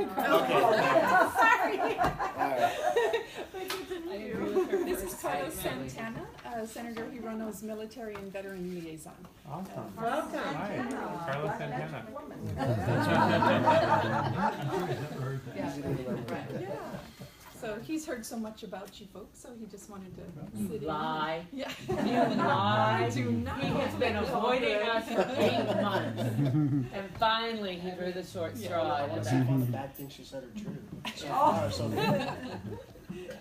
Sorry. This is Carlos Santana, Senator Hirono's military and veteran liaison. Awesome. Welcome. Hi, Carlos Santana. Yeah. So he's heard so much about you folks, so he just wanted to sit Lie. in. Yeah. You lie. Do not. He has been avoiding us for 8 months. And finally he drew the short straw. I want to see if all the bad things she said are true. So far, so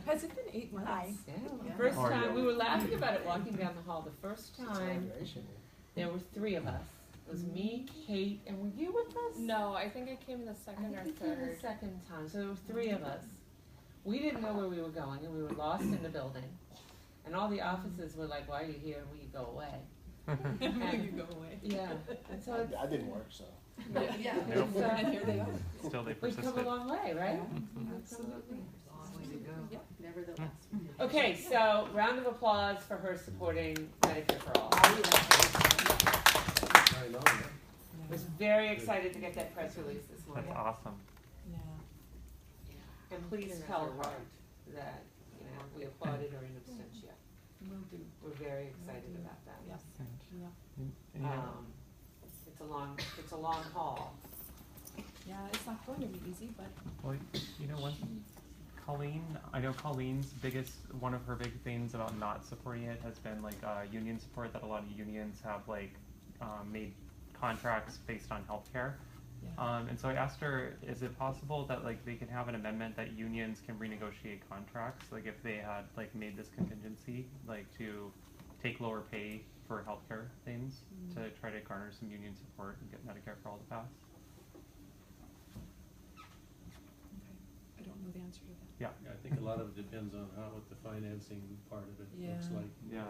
Has it been 8 months? Yeah. First time, we were laughing about it walking down the hall. The first time, there were 3 of us. It was me, Kate, and were you with us? No, I think I came the second or third. The second time, so there were 3 of us. We didn't know where we were going, and we were lost in the building. And all the offices were like, "Why are you here? And will you go away?" And you go away. Yeah. And so I didn't work, so. Yeah. Nope. And here they are. Still they we've persisted. come a long way, right? Absolutely. Yep. Nevertheless. Okay, so round of applause for her supporting Medicare for All. I was very excited to get that press release this morning. That's awesome. Yeah. And please tell her that, you know, we applauded her in absentia. Will do. We're very excited about that. Yes. Yeah. And, It's a long haul. Yeah, it's not going to be easy, but well, you know what? Colleen, I know Colleen's one of her big things about not supporting it has been like union support, that a lot of unions have like made contracts based on healthcare. yeah. And so I asked her, is it possible that like they can have an amendment that unions can renegotiate contracts, like if they had like made this contingency, like to take lower pay for healthcare things to try to garner some union support and get Medicare for All to pass? Okay. I don't know the answer to that. Yeah. I think a lot of it depends on what the financing part of it looks Yeah. like. Yeah.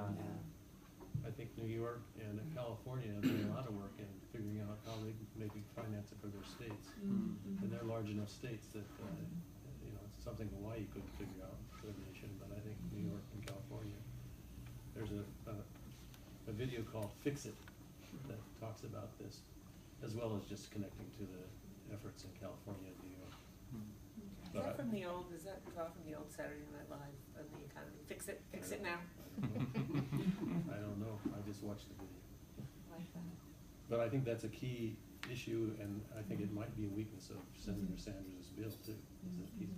I think New York and California have done a lot of work in figuring out how they can maybe finance it for their states. Mm-hmm. And they're large enough states that, you know, it's something Hawaii couldn't figure out for the nation, but I think New York and California. There's a video called Fix It that talks about this, as well as just connecting to the efforts in California and New York. Is that from the old, is that draw from the old Saturday Night Live on the economy? Fix it now. I don't know, I just watched the video. Like that. But I think that's a key issue, and I think it might be a weakness of Senator Sanders' bill too, is that he's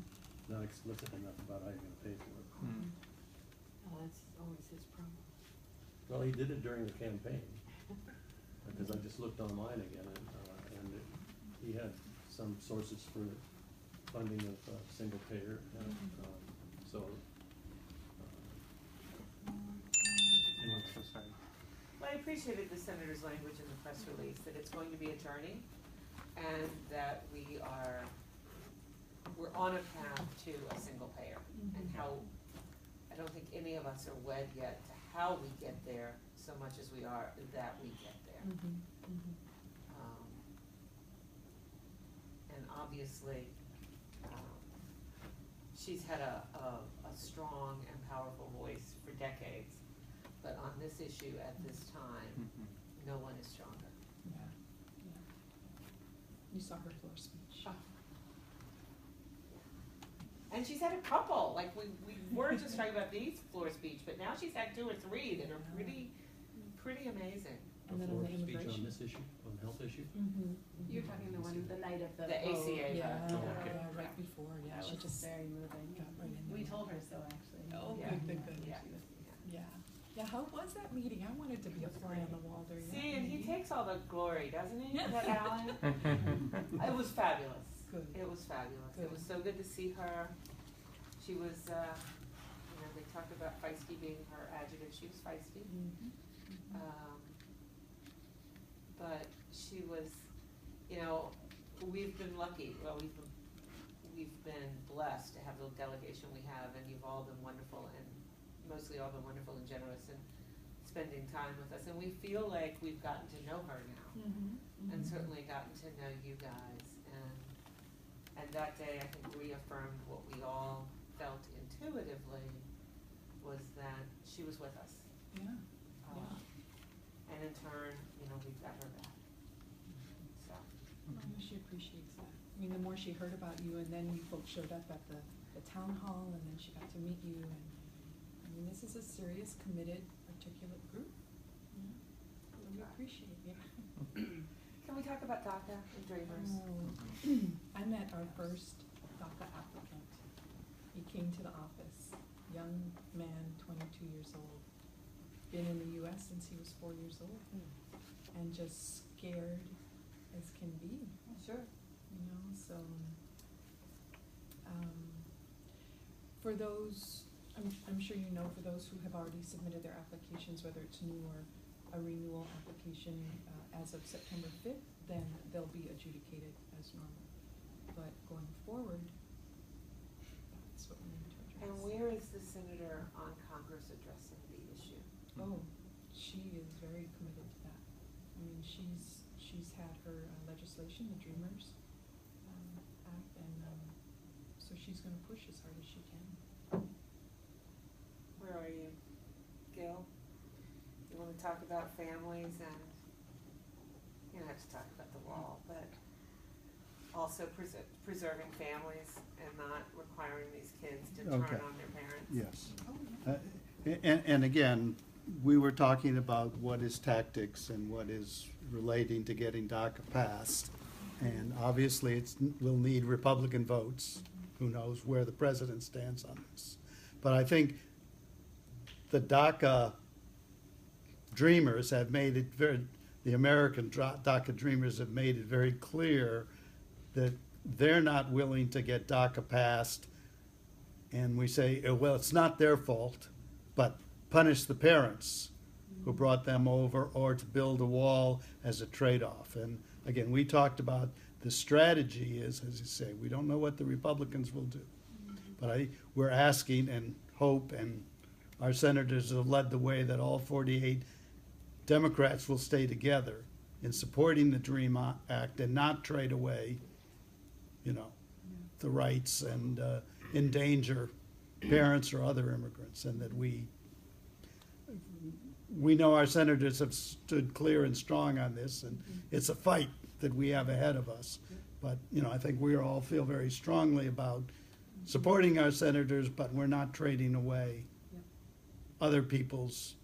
not explicit enough about how you're gonna pay for it. Oh, that's always his problem. Well, he did it during the campaign, because I just looked online again, and he had some sources for funding of single payer, so. I'm so sorry. Well, I appreciated the senator's language in the press release, that it's going to be a journey, and that we're on a path to a single payer, and how, I don't think any of us are wed yet to how we get there so much as we are that we get there. And obviously, she's had a strong and powerful voice for decades, but on this issue at this time, no one is stronger. Yeah. Yeah. You saw her floor speech. And she's had a couple, like we weren't just talking about these floor speech, but now she's had 2 or 3 that are pretty amazing. And then Before on the speech on immigration. this issue, on health issue? You're talking the one the night of the The vote. ACA Yeah, vote. Oh, okay. yeah, right before, yeah, That she was just very moving. got right in We there. told her so actually. Oh, Yeah. good. Yeah. Yeah. Yeah, how was that meeting? I wanted to be a fly on the wall during that See, and he meeting. takes all the glory, doesn't he, Yeah. that Alan? It was fabulous. Good. It was fabulous. It Good. was so good to see her. She was, you know, they talked about feisty being her adjective. She was feisty. But she was, you know, we've been lucky. Well, we've been blessed to have the delegation we have, and you've all been wonderful, and mostly all been wonderful and generous and spending time with us. And we feel like we've gotten to know her now, and certainly gotten to know you guys. And that day, I think, reaffirmed what we all felt intuitively, was that she was with us. Yeah. And in turn, you know, we've got her back. So, She appreciates that. I mean, the more she heard about you, and then you folks showed up at the town hall, and then she got to meet you, and, I mean, this is a serious, committed, articulate group. We appreciate you. Can we talk about DACA and Dreamers? I met our first DACA applicant. He came to the office, young man, 22 years old, been in the US since he was 4 years old, and just scared as can be. Sure. You know, so, for those, I'm sure you know, for those who have already submitted their applications, whether it's new or a renewal application, as of September 5th, then they'll be adjudicated as normal. But going forward, that's what we need to address. And where is the senator on Congress addressing the issue? Oh, she is very committed to that. I mean, she's had her legislation, the Dreamers Act, and so she's going to push as hard as she can. Where are you, Gail? You want to talk about families and, you don't have to talk about the wall, but also preserving families and not requiring these kids to turn Okay. on their parents? Yes. Oh, And again, we were talking about what is tactics and what is relating to getting DACA passed. And obviously, we'll need Republican votes. Who knows where the president stands on this. But I think the DACA dreamers have made it the American DACA dreamers have made it very clear that they're not willing to get DACA passed. And we say, well, it's not their fault, but punish the parents who brought them over, or to build a wall as a trade-off. And again, we talked about the strategy is, as you say, we don't know what the Republicans will do. But we're asking and hope, and our senators have led the way, that all 48 Democrats will stay together in supporting the DREAM Act and not trade away, the rights and endanger parents or other immigrants, and that we know our senators have stood clear and strong on this, and it's a fight that we have ahead of us. But, I think we all feel very strongly about supporting our senators, but we're not trading away other people's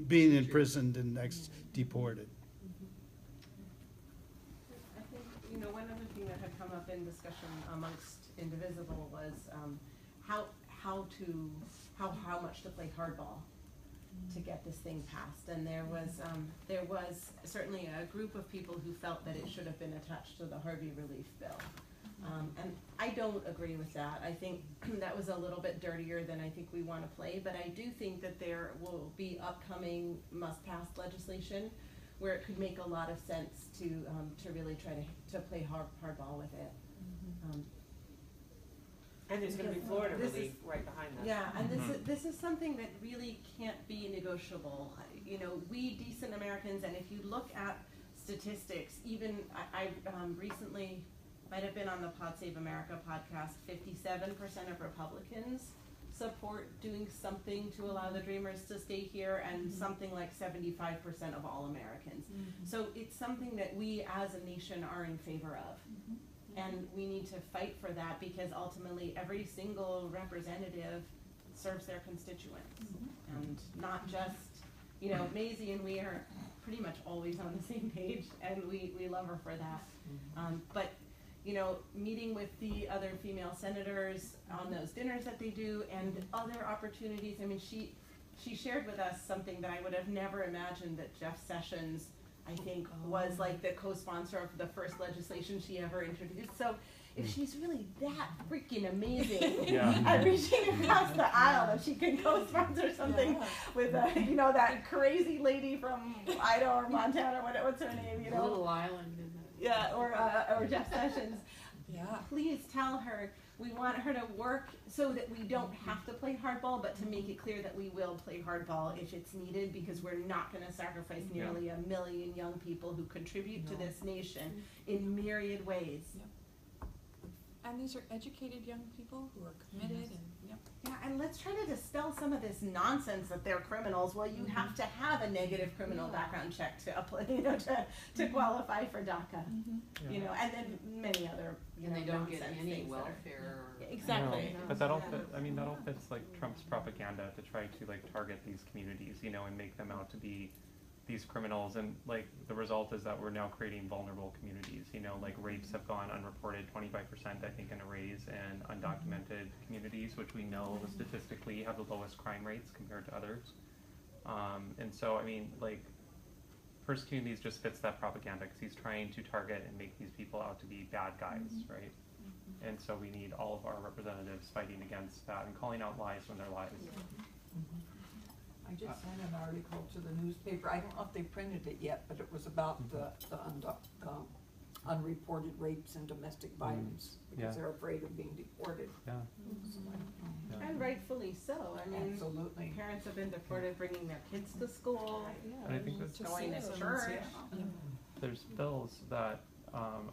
being imprisoned and deported. I think, one other thing that had come up in discussion amongst Indivisible was how much to play hardball to get this thing passed. And there was certainly a group of people who felt that it should have been attached to the Harvey relief bill. And I don't agree with that. I think that was a little bit dirtier than I think we want to play, but I do think that there will be upcoming must-pass legislation where it could make a lot of sense to really try to play hardball with it. And there's going to be Florida relief right behind that. Yeah, and this is something that really can't be negotiable. We decent Americans, and if you look at statistics, even I recently might have been on the Pod Save America podcast, 57% of Republicans support doing something to allow the Dreamers to stay here, and something like 75% of all Americans. So it's something that we as a nation are in favor of. And we need to fight for that, because ultimately every single representative serves their constituents. And not just, Mazie and we are pretty much always on the same page, and we love her for that. But meeting with the other female senators on those dinners that they do, and other opportunities. I mean, she shared with us something that I would have never imagined, that Jeff Sessions, I think, was like the co-sponsor of the first legislation she ever introduced. So if she's really that freaking amazing at reaching across the aisle, that she can co-sponsor something with that crazy lady from Idaho or Montana, what's her name, Little island in the. Yeah, or Jeff Sessions. Yeah. Please tell her we want her to work so that we don't have to play hardball, but to make it clear that we will play hardball if it's needed, because we're not going to sacrifice nearly 1 million young people who contribute to this nation in myriad ways. And these are educated young people who are committed, and Yeah, and let's try to dispel some of this nonsense that they're criminals. Well, you have to have a negative criminal background check to apply, to qualify for DACA. You know, and then many other, you And know, they don't get nonsense any things that are- welfare. Exactly. No, but that all fit, I mean, that all fits like Trump's propaganda to try to like target these communities, you know, and make them out to be these criminals. And like the result is that we're now creating vulnerable communities, you know, like rapes have gone unreported 25%, I think, in arrays, and undocumented communities, which we know statistically have the lowest crime rates compared to others. And so, I mean, like, First Communities just fits that propaganda because he's trying to target and make these people out to be bad guys, right? And so we need all of our representatives fighting against that and calling out lies when they're lies. I just sent an article to the newspaper, I don't know if they printed it yet, but it was about the unreported rapes and domestic violence, Yeah. because they're afraid of being deported. Yeah. So I don't know. And rightfully so. I mean, Absolutely. parents have been deported bringing their kids to school, And I think that's, going to citizens, church. yeah. there's bills that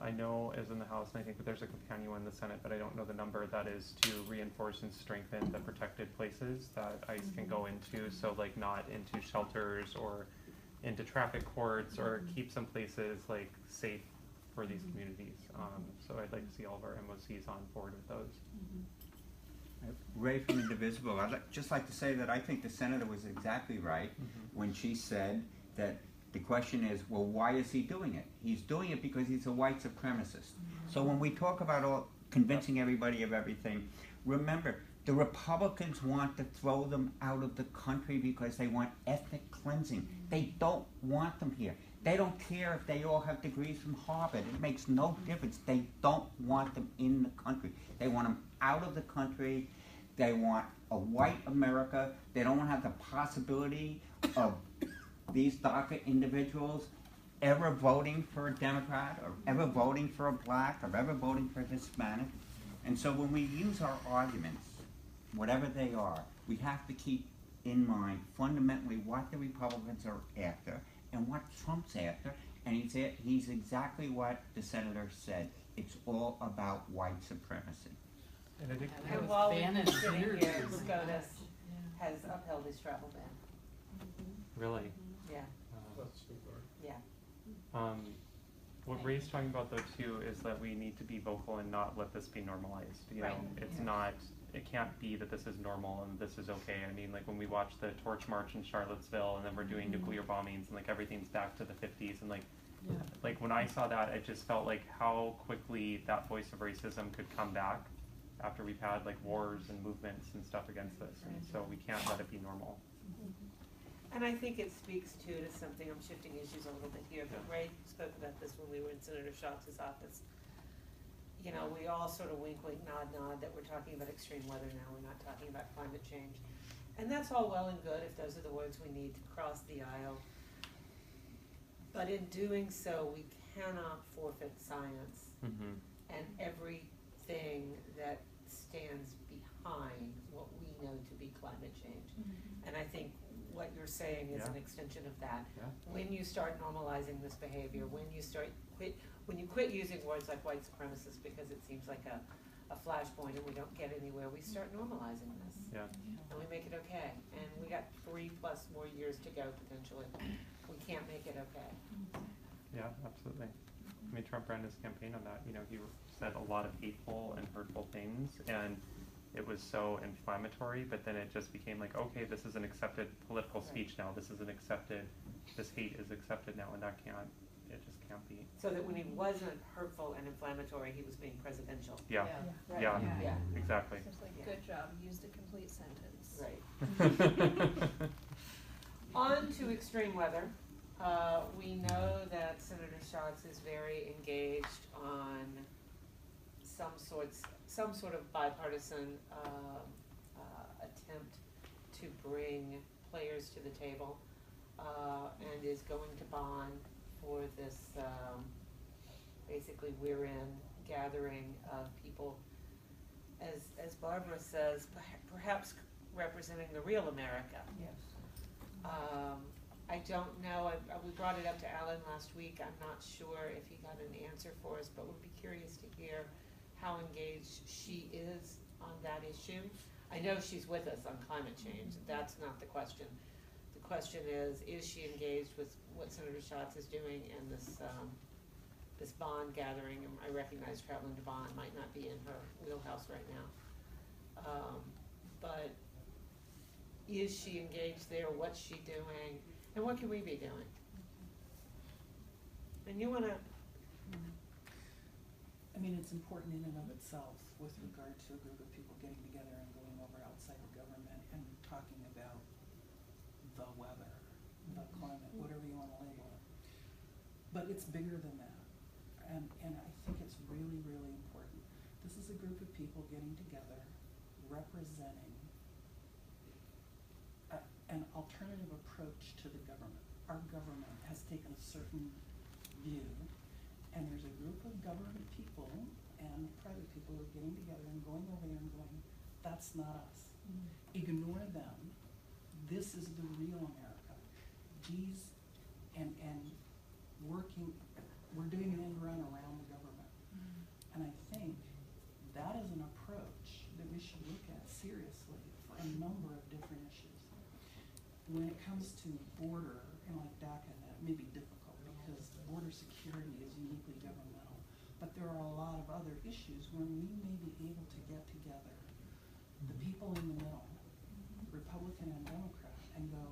I know is in the House, and I think that there's a companion one in the Senate, but I don't know the number, that is to reinforce and strengthen the protected places that ICE can go into, so like not into shelters or into traffic courts, or keep some places like safe for these communities. So I'd like to see all of our MOCs on board with those. Ray from Indivisible, just like to say that I think the senator was exactly right when she said that the question is, well, why is he doing it? He's doing it because he's a white supremacist. So when we talk about convincing everybody of everything, remember, the Republicans want to throw them out of the country because they want ethnic cleansing. They don't want them here. They don't care if they all have degrees from Harvard. It makes no difference. They don't want them in the country. They want them out of the country. They want a white America. They don't want to have the possibility of these DACA individuals ever voting for a Democrat, or ever voting for a black, or ever voting for a Hispanic. And so when we use our arguments, whatever they are, we have to keep in mind fundamentally what the Republicans are after and what Trump's after. And he's exactly what the senator said. It's all about white supremacy. And I think And while we're sitting here, SCOTUS has upheld his travel ban. really, Yeah, That's super. yeah. what Ray's talking about though too is that we need to be vocal and not let this be normalized. You know, Right. it's not, it can't be that this is normal and this is okay. I mean, like when we watch the Torch March in Charlottesville, and then we're doing nuclear bombings, and like everything's back to the 50s, and like when I saw that, it just felt like how quickly that voice of racism could come back after we've had like wars and movements and stuff against this, and so we can't let it be normal. And I think it speaks too to something, I'm shifting issues a little bit here, but Ray spoke about this when we were in Senator Schatz' office. You know, we all sort of wink, wink, nod, nod that we're talking about extreme weather now, we're not talking about climate change. And that's all well and good if those are the words we need to cross the aisle. But in doing so, we cannot forfeit science and everything that stands behind what we know to be climate change. And I think what you're saying is an extension of that. When you start normalizing this behavior, when you quit using words like white supremacist because it seems like a flashpoint and we don't get anywhere, we start normalizing this. And we make it okay. And we got 3+ more years to go potentially. We can't make it okay. Yeah, absolutely. I mean, Trump ran his campaign on that. You know, he said a lot of hateful and hurtful things, and it was so inflammatory, but then it just became like, okay, this is an accepted political speech now. This is an accepted, this hate is accepted now, and it just can't be. So that when he wasn't hurtful and inflammatory, he was being presidential. Yeah, Right. yeah, Yeah. exactly. It's like, good job, used a complete sentence. Right. On to extreme weather. We know that Senator Schatz is very engaged on some sort of bipartisan attempt to bring players to the table, and is going to bond for this basically we're in gathering of people, as Barbara says, perhaps representing the real America. Yes. I don't know, we brought it up to Alan last week, I'm not sure if he got an answer for us, but we'd be curious to hear how engaged she is on that issue. I know she's with us on climate change, that's not the question. The question is she engaged with what Senator Schatz is doing and this bond gathering? And I recognize traveling to bond might not be in her wheelhouse right now. But is she engaged there? What's she doing? And what can we be doing? And you wanna, I mean, it's important in and of itself with regard to a group of people getting together and going over outside of government and talking about the weather, the climate, whatever you want to label it. But it's bigger than that. And I think it's really, really important. This is a group of people getting together, representing an alternative approach to the government. Our government has taken a certain view, and there's a group of government people and private people who are getting together and going over there and going, that's not us. Ignore them. This is the real America. These, and working, we're doing an end run around the government. And I think that is an approach that we should look at seriously for a number of different issues. When it comes to border, and like DACA, that may be difficult because border security is uniquely governmental. But there are a lot of other issues where we may be able to get together, the people in the middle, Republican and Democrat, and go,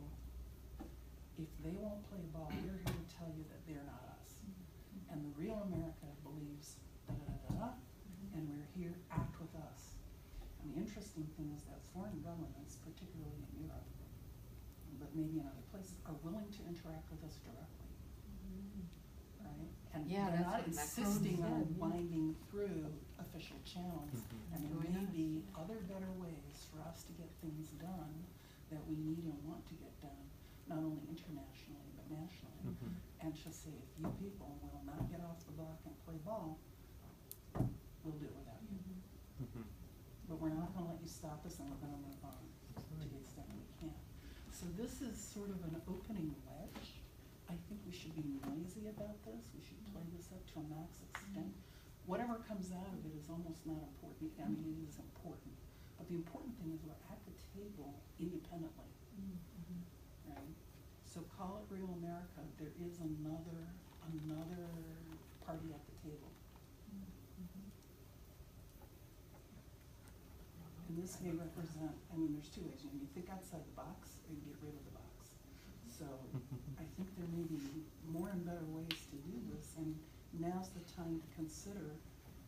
if they won't play ball, we're here to tell you that they're not us. And the real America believes da-da-da-da, and we're here, act with us. And the interesting thing is that foreign governments, particularly in Europe, but maybe in other places, are willing to interact with us directly. Right? And they're not insisting on winding through official channels. And there may be other better ways for us to get things done that we need and want to get done, not only internationally, but nationally. And she'll say, if you people will not get off the block and play ball, we'll do it without you. But we're not going to let you stop us, and we're going to move on to the extent we can. So this is sort of an opening wedge. I think we should be noisy about this. We should play this up to a max extent. Whatever comes out of it is almost not important. I mean, it is important. But the important thing is we're at the table independently. Right? So call it Real America. There is another party at the table. And this may represent, I mean, there's two ways. You think outside the box or you get rid of the box. So I think there may be more and better ways to do this, and now's the time to consider.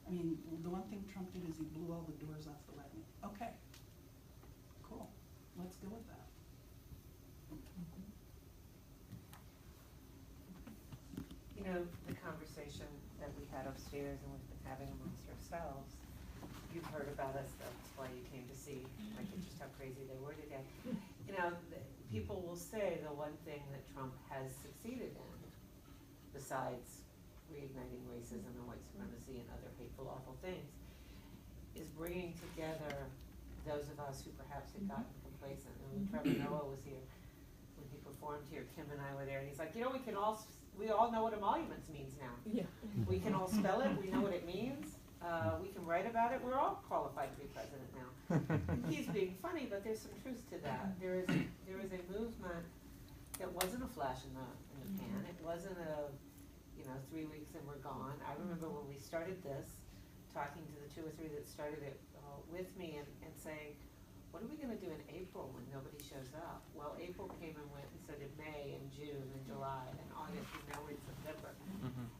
I mean, the one thing Trump did is he blew all the doors off the wedding. Okay, cool, let's go with that. you know, the conversation that we had upstairs and we've been having amongst ourselves, you've heard about us, that's why you came to see, like, just how crazy they were today. You know, people will say the one thing that Trump has succeeded in, besides reigniting racism and white supremacy and other hateful, awful things, is bringing together those of us who perhaps had gotten complacent. And when Trevor Noah was here, when he performed here, Kim and I were there, and he's like, you know, we all know what emoluments means now. Yeah. We can all spell it, we know what it means. We can write about it. We're all qualified to be president now. He's being funny, but there's some truth to that. There is a movement that wasn't a flash in the pan. It wasn't a, 3 weeks and we're gone. I remember when we started this, talking to the 2 or 3 that started it with me and saying, what are we going to do in April when nobody shows up? Well, April came and went, and so did May and June and July and August, and now we're in September.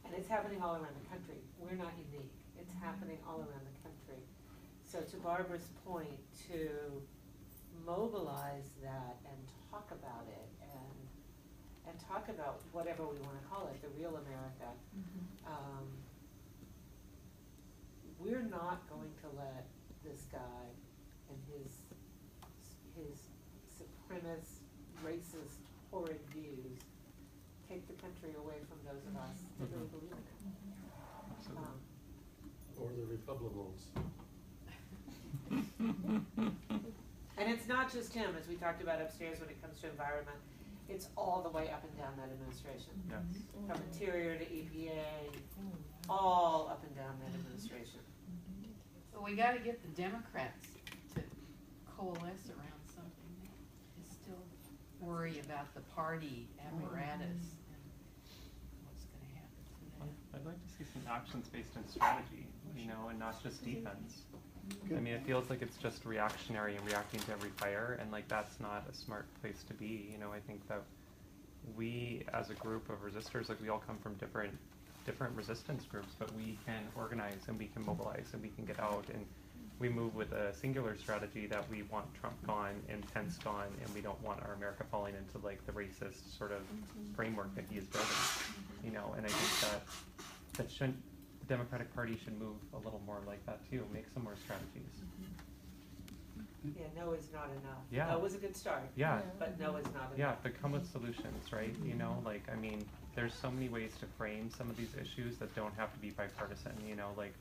And it's happening all around the country. We're not unique. It's happening all around the country. So to Barbara's point, to mobilize that and talk about it and talk about whatever we want to call it, the real America, we're not going to let this guy and his supremacist, racist, horrid views take the country away from those of us that really believe in it. Or the Republicans. And it's not just him, as we talked about upstairs when it comes to environment. It's all the way up and down that administration. Yes. From Interior to EPA, all up and down that administration. So we gotta get the Democrats to coalesce around something, they still worry about the party apparatus and what's gonna happen to that. I'd like to see some actions based on strategy, you know, and not just defense. I mean, it feels like it's just reactionary and reacting to every fire, and like that's not a smart place to be. You know, I think that we, as a group of resistors, like we all come from different resistance groups, but we can organize and we can mobilize and we can get out, and we move with a singular strategy that we want Trump gone and Pence gone, and we don't want our America falling into like the racist sort of framework that he is building. You know, and I think that shouldn't. The Democratic Party should move a little more like that too. Make some more strategies. Yeah, no is not enough. Yeah. No was a good start. Yeah. But no is not enough. Yeah, but come with solutions, right? You know, like, I mean, there's so many ways to frame some of these issues that don't have to be bipartisan, you know, like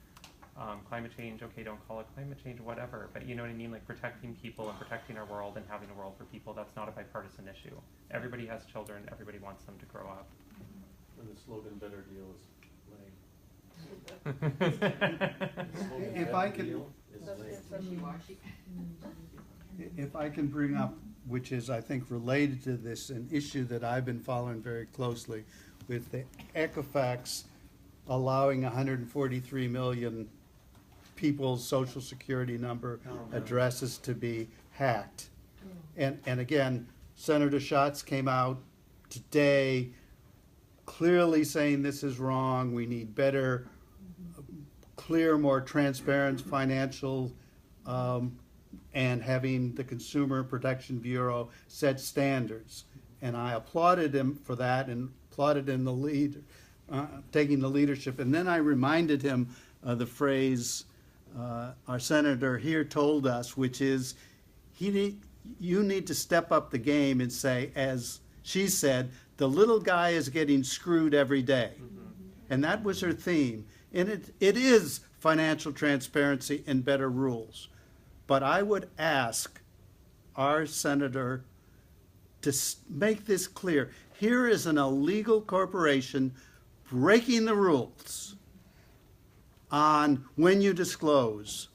climate change, okay, don't call it climate change, whatever, but you know what I mean? Like protecting people and protecting our world and having a world for people, that's not a bipartisan issue. Everybody has children, everybody wants them to grow up. And the slogan "Better Deal" is lame. If I can, if I can bring up, which is I think related to this, an issue that I've been following very closely with the Equifax allowing 143 million people's social security number addresses to be hacked. And again, Senator Schatz came out today clearly saying this is wrong, we need better, clear, more transparent financial, and having the Consumer Protection Bureau set standards. And I applauded him for that and applauded him the lead, taking the leadership. And then I reminded him of the phrase our senator here told us, which is, you need to step up the game and say, as she said, the little guy is getting screwed every day. And that was her theme. And it is financial transparency and better rules. But I would ask our senator to make this clear. Here is an illegal corporation breaking the rules on when you disclose,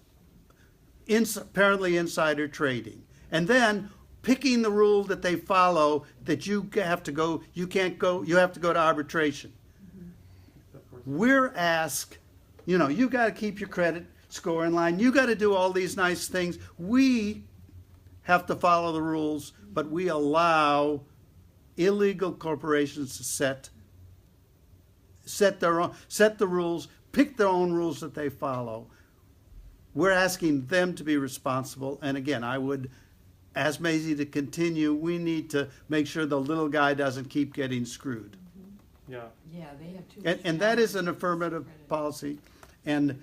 apparently insider trading, and then picking the rule that they follow, that you have to go, you can't go, you have to go to arbitration. We're asked, you know, you got to keep your credit score in line, you got to do all these nice things. We have to follow the rules, but we allow illegal corporations to set the rules, pick their own rules that they follow. We're asking them to be responsible, and again, I would ask Mazie to continue. We need to make sure the little guy doesn't keep getting screwed. Yeah. Yeah, they have too much. And that is an affirmative policy. And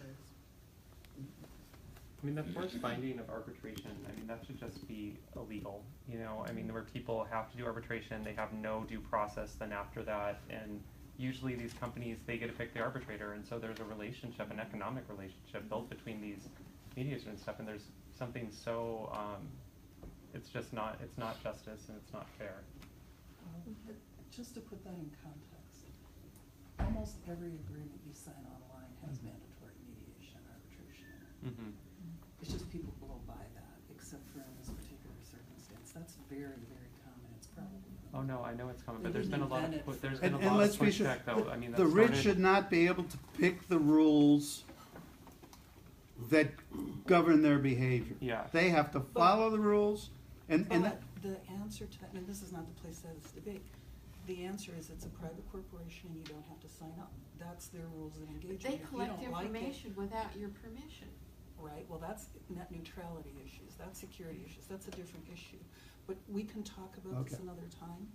I mean, the forced finding of arbitration, I mean, that should just be illegal, you know? I mean, where people have to do arbitration, they have no due process then after that, and usually these companies, they get to pick the arbitrator, and so there's a relationship, an economic relationship built between these mediators and stuff, and there's something so, it's just not, it's not justice and it's not fair. Just to put that in context, almost every agreement you sign online has mandatory mediation and arbitration in it. Mm-hmm. It's just people blow by that, except for in this particular circumstance. That's very, very common. It's probably. Oh no, I know it's coming, They but there's been a didn't lot invent of it there's for- been a and lot let's of be sure, pushback though. I mean, the that rich started- should not be able to pick the rules that govern their behavior. Yeah. They have to follow the rules, and But that, the answer to that, and this is not the place that is debate, the answer is it's a private corporation and you don't have to sign up. That's their rules of engagement. They If you collect don't like it- information without your permission. Right, well, that's net neutrality issues, that's security issues, that's a different issue. But we can talk about this Okay. another time.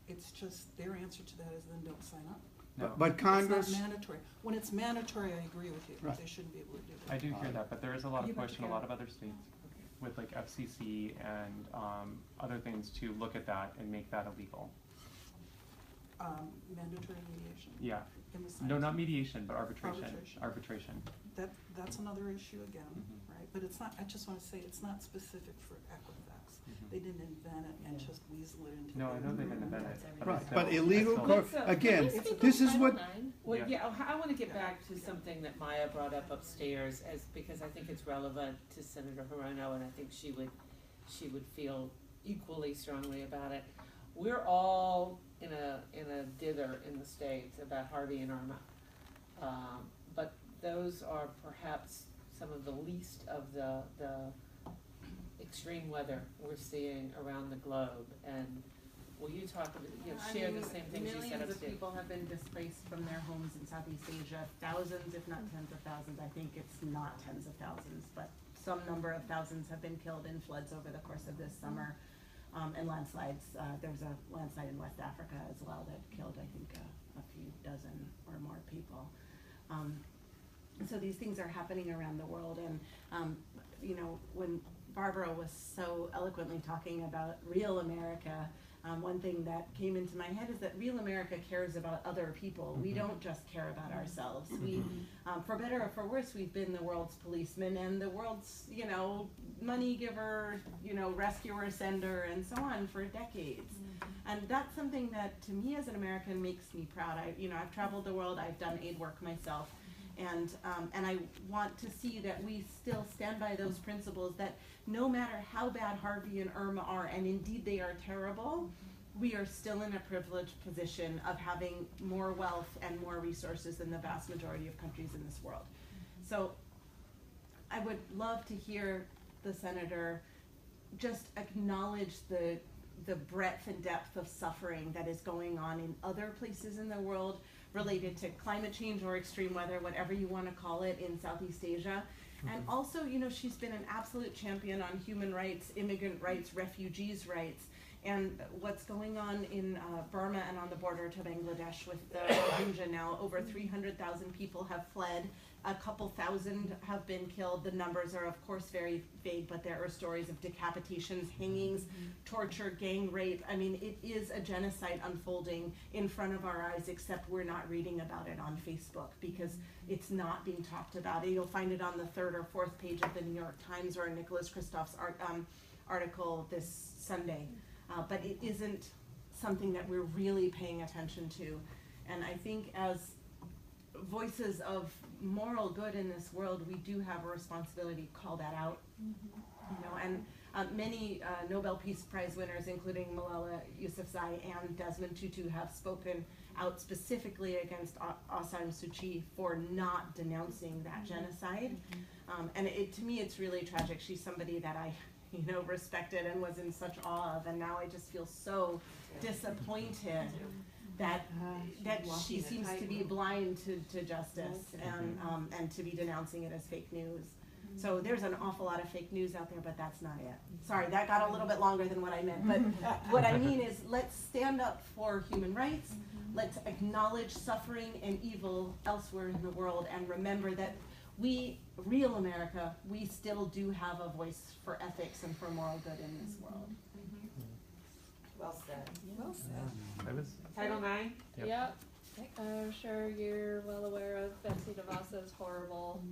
It's just, their answer to that is then don't sign up. No. but Congress, It's not mandatory. When it's mandatory, I agree with you, Right. they shouldn't be able to do that. I do hear that, but there is a lot You of put push in a lot of other states with like FCC and other things to look at that and make that illegal. Mandatory mediation. Yeah. In the No, not science. mediation, but arbitration. Arbitration. Arbitration. That's another issue again, Mhm. right? But it's not, I just wanna say, it's not specific for Equifax. Mhm. They didn't invent it and just weasel it into. No, I know they their- didn't invent it. But right, it's but still- illegal, it's still- again, Can we speak this is what, Well, Yeah. yeah, I want to get back to something that Maya brought up upstairs, because I think it's relevant to Senator Hirono, and I think she would she would feel equally strongly about it. We're all in a dither in the States about Harvey and Irma. But those are perhaps some of the least of the extreme weather we're seeing around the globe. And will you talk about, share the same things you said Millions of upstairs? people have been displaced from their homes in Southeast Asia, thousands, if not tens of thousands. I think it's not tens of thousands, but some number of thousands have been killed in floods over the course of this summer, and landslides. There was a landslide in West Africa as well that killed, I think, a few dozen or more people. So these things are happening around the world, and when Barbara was so eloquently talking about real America, one thing that came into my head is that real America cares about other people. We don't just care about ourselves. We, for better or for worse, we've been the world's policeman and the world's, money giver, rescuer, sender, and so on for decades. And that's something that, to me as an American, makes me proud. I've traveled the world. I've done aid work myself. And I want to see that we still stand by those principles, that no matter how bad Harvey and Irma are, and indeed they are terrible, we are still in a privileged position of having more wealth and more resources than the vast majority of countries in this world. So I would love to hear the senator just acknowledge the breadth and depth of suffering that is going on in other places in the world related to climate change or extreme weather, whatever you want to call it, in Southeast Asia. And also, she's been an absolute champion on human rights, immigrant rights, refugees' rights. And what's going on in Burma and on the border to Bangladesh with the Rohingya now, over 300,000 people have fled. A couple thousand have been killed. The numbers are, of course, very vague, but there are stories of decapitations, hangings, torture, gang rape. I mean, it is a genocide unfolding in front of our eyes, except we're not reading about it on Facebook because it's not being talked about. You'll find it on the 3rd or 4th page of the New York Times or Nicholas Kristof's article this Sunday. But it isn't something that we're really paying attention to. And I think as voices of moral good in this world, we do have a responsibility to call that out. And many Nobel Peace Prize winners, including Malala Yousafzai and Desmond Tutu, have spoken out specifically against Aung San Suu Kyi for not denouncing that genocide. And to me, it's really tragic. She's somebody that I respected and was in such awe of, and now I just feel so disappointed that she seems to be blind to justice and to be denouncing it as fake news. So there's an awful lot of fake news out there, but that's not it. Sorry, that got a little bit longer than what I meant, but what I mean is, let's stand up for human rights, let's acknowledge suffering and evil elsewhere in the world, and remember that we, real America, we still do have a voice for ethics and for moral good in this world. Well said. Well said. Title IX? Yep. I'm sure you're well aware of Betsy DeVos's horrible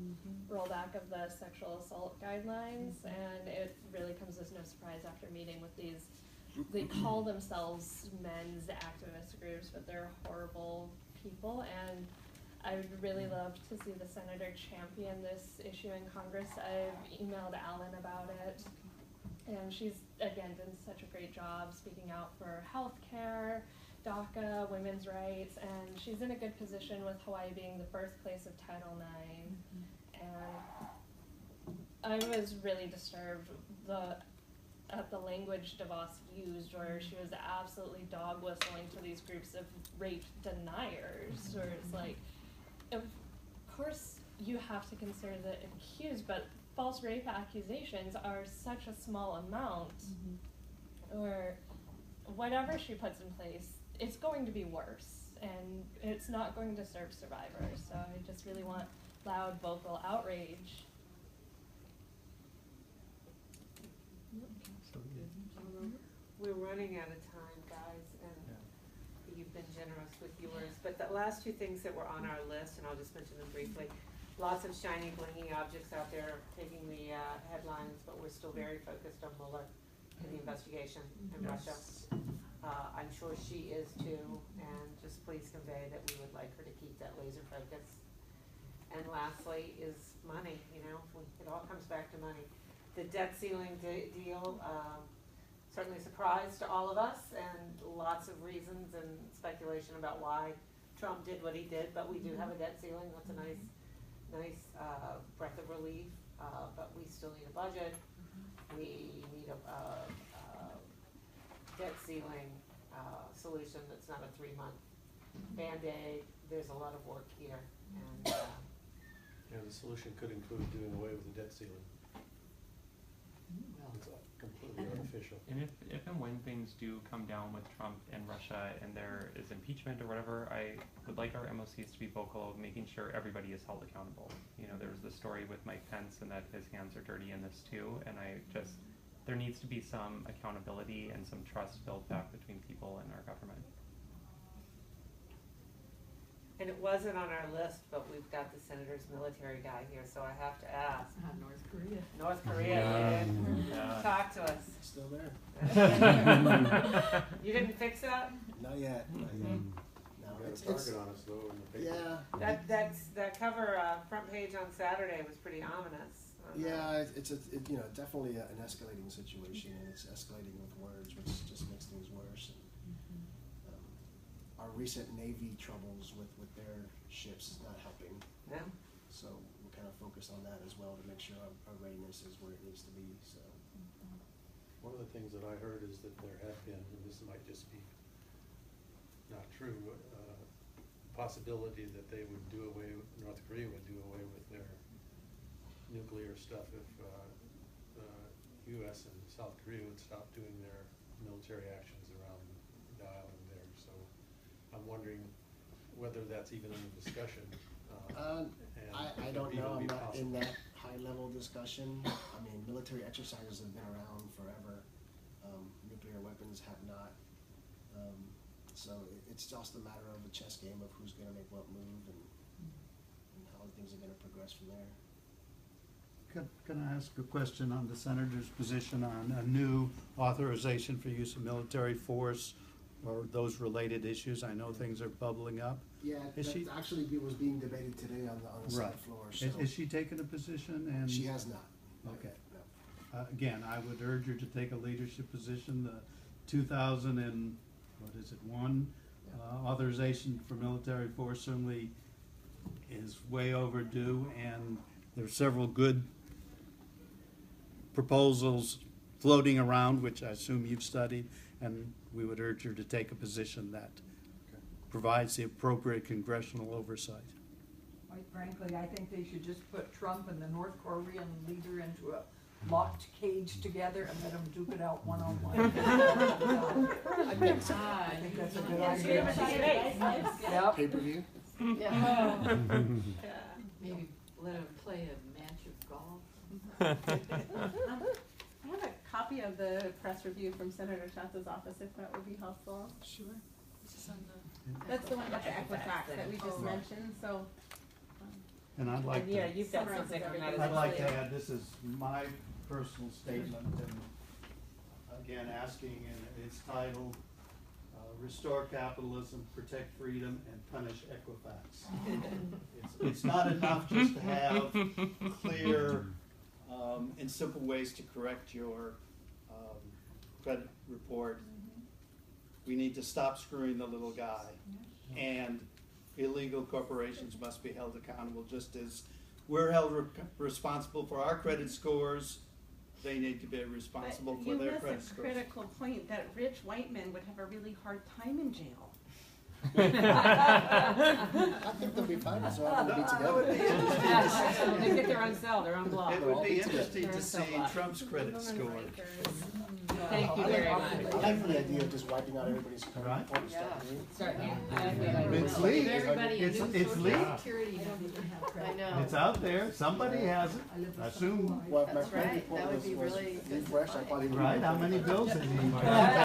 rollback of the sexual assault guidelines, and it really comes as no surprise after meeting with these, they call themselves men's activist groups, but they're horrible people, and I would really love to see the senator champion this issue in Congress. I've emailed Alan about it, and she's, again, done such a great job speaking out for healthcare, DACA, women's rights, and she's in a good position with Hawaii being the birthplace of Title IX. And I was really disturbed at the language DeVos used, where she was absolutely dog whistling to these groups of rape deniers, where it's like, of course you have to consider the accused, but false rape accusations are such a small amount, or whatever she puts in place, it's going to be worse, and it's not going to serve survivors. So I just really want loud, vocal outrage. We're running out of time, guys, and you've been generous with yours. But the last two things that were on our list, and I'll just mention them briefly. Lots of shiny, blingy objects out there taking the headlines, but we're still very focused on Mueller and the investigation in Russia. I'm sure she is too, and just please convey that we would like her to keep that laser focus. And lastly is money, it all comes back to money. the debt ceiling deal, certainly a surprise to all of us, and lots of reasons and speculation about why Trump did what he did, but we do have a debt ceiling. That's a nice breath of relief, but we still need a budget. We need a debt ceiling solution that's not a 3-month Band-Aid. There's a lot of work here, and Yeah, the solution could include doing away with the debt ceiling. Well, It's completely artificial. And if and when things do come down with Trump and Russia and there is impeachment or whatever, I would like our MOCs to be vocal of making sure everybody is held accountable. You know, there was the story with Mike Pence and that his hands are dirty in this too, and there needs to be some accountability and some trust built back between people and our government. And it wasn't on our list, but we've got the senator's military guy here, so I have to ask. North Korea. North Korea, Yeah. talk to us. Still there? You didn't fix that? Not yet, not yet. We No, got a it's, target on us though in the paper. yeah, That cover, front page on Saturday was pretty ominous. yeah, it's you know, definitely an escalating situation, and it's escalating with words, which just makes things worse. And, our recent Navy troubles with their ships is not helping, No? so we're kind of focused on that as well to make sure our readiness is where it needs to be, so. One of the things that I heard is that there have been, and this might just be not true, possibility that they would North Korea would do away with their nuclear stuff if U.S. and South Korea would stop doing their military actions around the island there. So I'm wondering whether that's even in the discussion. And I if don't it know, even I'm be not in possible. that high level discussion. I mean, military exercises have been around forever. Nuclear weapons have not. So it's just a matter of a chess game of who's gonna make what move and how things are gonna progress from there. Can I ask a question on the senator's position on a new authorization for use of military force or those related issues? I know things are bubbling up. Yeah, Is she- that actually was being debated today on the Senate Right. floor, so. Is she taking a position and? She has not. Okay. No. Again, I would urge her to take a leadership position. The 2001 authorization for military force certainly is way overdue, and there are several good proposals floating around, which I assume you've studied, and we would urge her to take a position that provides the appropriate congressional oversight. Quite frankly, I think they should just put Trump and the North Korean leader into a locked cage together and let them duke it out one-on-one. I think that's a good idea. Yep. Pay-per-view? Yeah. Yeah. Maybe let them play a match of golf. I have a copy of the press review from Senator Schatz's office, if that would be helpful. Sure. This is on the. That's the one about the Equifax that we just mentioned, so. And I'd like And yeah, to, you've got Summarizes something on that everything. as well. I'd like to add, this is my personal statement, and again, asking, and it's titled, Restore Capitalism, Protect Freedom, and Punish Equifax. It's not enough just to have clear and simple ways to correct your credit report. We need to stop screwing the little guy, and illegal corporations must be held accountable, just as we're held responsible for our credit scores. They need to be responsible for their credit You scores. miss a critical point, that rich white men would have a really hard time in jail. I think they'll be fine, so I'm gonna be together. They get their own cell, their own block. It would be interesting to see Trump's credit score. Thank you very much. I like the idea of just wiping out everybody's credit Right. report and stuff. Start, yeah. It's legal. Everybody, a It's new legal. social security number. I know. It's out there, somebody has it, I assume, Well, if my That's credit right. report That would was be really good to refreshed, I find. probably would. right, how many bills have you?